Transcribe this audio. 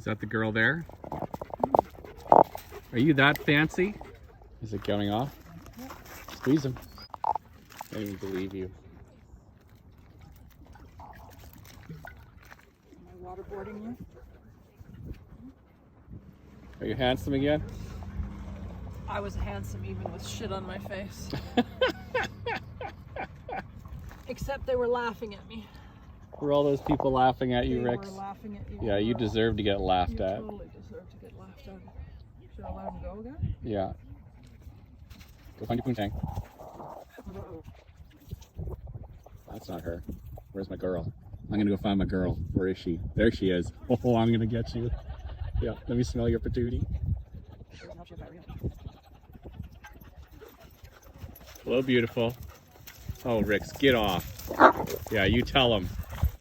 Is that the girl there? Are you that fancy? Is it going off? Squeeze him. I don't even believe you. Am I waterboarding you? Are you handsome again? I was handsome even with shit on my face. Except they were laughing at me. Were all those people laughing at you, They Rix? were laughing at you. Yeah, you deserve to get laughed You at. totally deserve to get laughed at. Should I let him go again? Yeah. Go find your poontang. That's not her. Where's my girl? I'm gonna go find my girl. Where is she? There she is. Oh, I'm gonna get you. Yeah, let me smell your patootie. Hello, beautiful. Oh, Rix, get off. Yeah, you tell him.